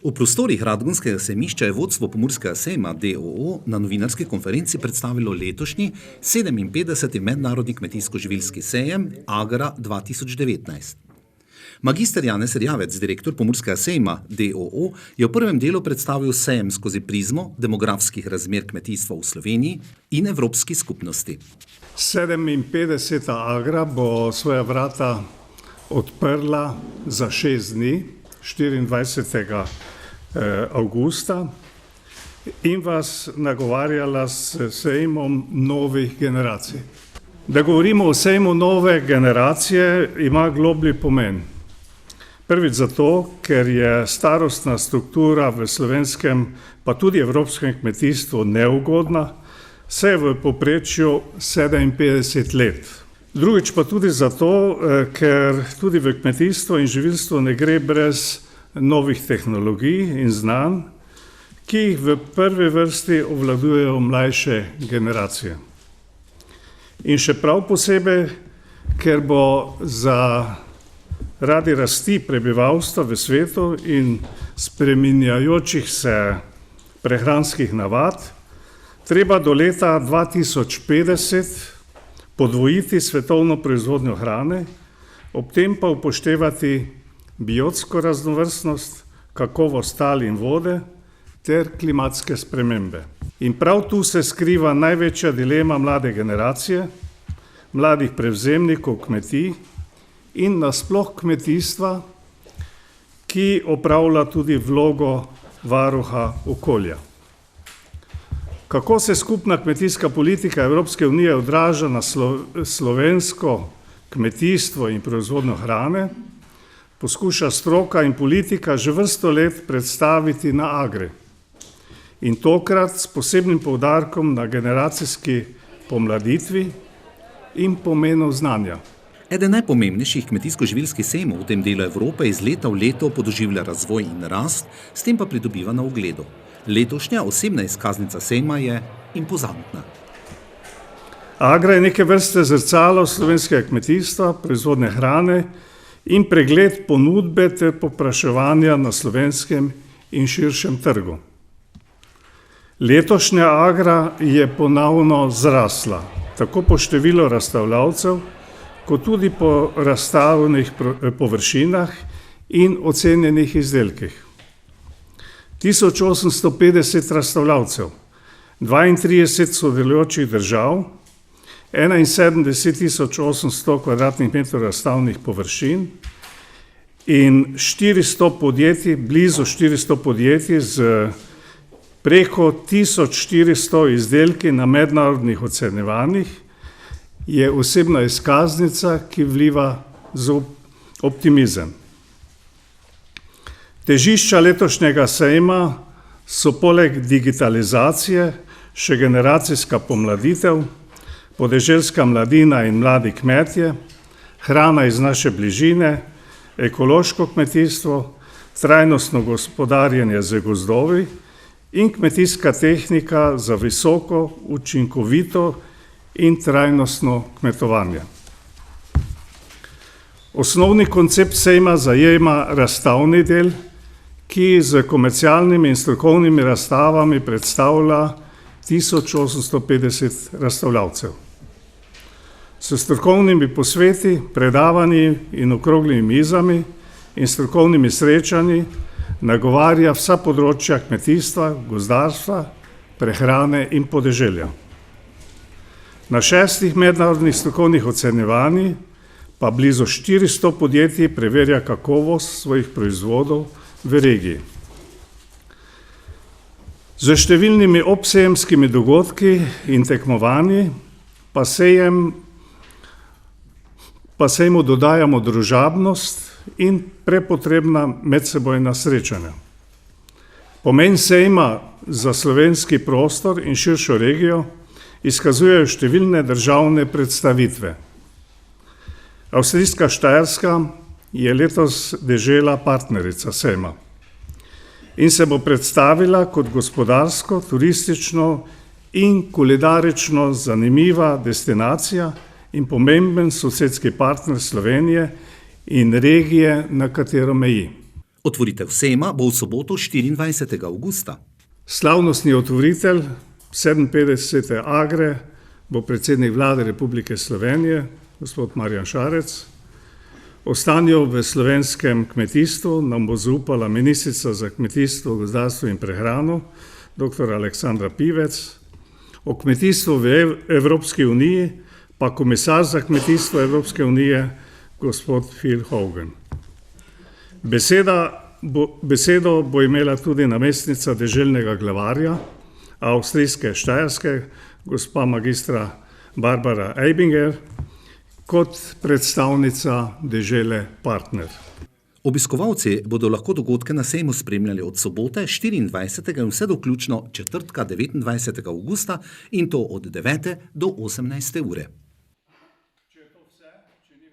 V prostorih Radgonskega sejmišča je vodstvo Pomurskega sejma d.o.o. na novinarski konferenci predstavilo letošnji 57. mednarodni kmetijsko-živilski sejem Agra 2019. Magister Janez Erjavec, direktor Pomurskega sejma d.o.o., je v prvem delu predstavil sejem skozi prizmo demografskih razmer kmetijstva v Sloveniji in Evropski skupnosti. 57. Agra bo svoja vrata odprla za 6 dni, 24. avgusta, in vas nagovarjala s sejmom novih generacij. Da govorimo o sejmu nove generacije, ima globlji pomen. Prvič zato, ker je starostna struktura v slovenskem, pa tudi evropskem kmetijstvu neugodna, saj je v povprečju 57 let. Drugič pa tudi zato, ker tudi v kmetijstvu in živilstvu ne gre brez novih tehnologij in znanj, ki jih v prvi vrsti obvladujejo mlajše generacije. In še prav posebej, ker bo zaradi rasti prebivalstva v svetu in spreminjajočih se prehranskih navad treba do leta 2050 podvojiti svetovno proizvodnjo hrane, ob tem pa upoštevati biotsko raznovrstnost, kakovost tal in vode ter klimatske spremembe. In prav tu se skriva največja dilema mlade generacije, mladih prevzemnikov kmetij in nasploh kmetijstva, ki opravlja tudi vlogo varuha okolja. Kako se skupna kmetijska politika Evropske unije odraža na slovensko kmetijstvo in proizvodnjo hrane, poskuša stroka in politika že vrsto let predstaviti na Agri. In tokrat s posebnim poudarkom na generacijski pomladitvi in pomenu znanja. Eden najpomembnejših kmetijsko-živilskih sejmov v tem delu Evrope iz leta v leto podoživlja razvoj in rast, s tem pa pridobiva na ugledu. Letošnja osebna izkaznica sejma je impozantna. Agra je neke vrste zrcalo slovenskega kmetijstva, proizvodne hrane in pregled ponudbe ter povpraševanja na slovenskem in širšem trgu. Letošnja Agra je ponovno zrasla, tako po številu razstavljavcev, kot tudi po razstavljenih površinah in ocenjenih izdelkih. 1850 razstavljavcev, 32 sodelujočih držav, 71.800 kvadratnih metrov razstavnih površin in 400 podjetij, blizu 400 podjetij z preko 1400 izdelki na mednarodnih ocenjevanjih, je osebna izkaznica, ki vliva optimizem. Težišča letošnjega sejma so poleg digitalizacije še generacijska pomladitev, podeželska mladina in mladi kmetje, hrana iz naše bližine, ekološko kmetijstvo, trajnostno gospodarjenje z gozdovi in kmetijska tehnika za visoko, učinkovito in trajnostno kmetovanje. Osnovni koncept sejma zajema razstavni del, ki z komercialnimi in strokovnimi razstavami predstavlja 1850 razstavljavcev. S strokovnimi posveti, predavanji in okroglimi mizami in strokovnimi srečanji nagovarja vsa področja kmetijstva, gozdarstva, prehrane in podeželja. Na 6 mednarodnih strokovnih ocenjevanjih pa blizu 400 podjetij preverja kakovost svojih proizvodov v regiji. Z številnimi obsejemskimi dogodki in tekmovanji pa sejmu dodajamo družabnost in prepotrebna medsebojna srečanja. Pomen sejma za slovenski prostor in širšo regijo izkazujejo številne državne predstavitve. Avstrijska Štajerska je letos dežela partnerica sejma in se bo predstavila kot gospodarsko, turistično in kulinarično zanimiva destinacija in pomemben sosedski partner Slovenije in regije, na katero meji. Otvoritev sejma bo v soboto 24. avgusta. Slavnostni otvoritelj 57. Agre bo predsednik Vlade Republike Slovenije, gospod Marjan Šarec. O stanju v slovenskem kmetijstvu nam bo zaupala ministrica za kmetijstvo, gozdarstvo in prehrano, dr. Aleksandra Pivec. O kmetijstvu v Evropski uniji pa komisar za kmetijstvo Evropske unije, gospod Phil Hogan. Besedo bo imela tudi namestnica deželnega glavarja avstrijske Štajerske, gospa magistra Barbara Eibinger, kot predstavnica dežele Partner. Obiskovalci bodo lahko dogodke na sejmu spremljali od sobote 24. in vse do vključno četrtka 29. avgusta in to od 9. do 18. ure.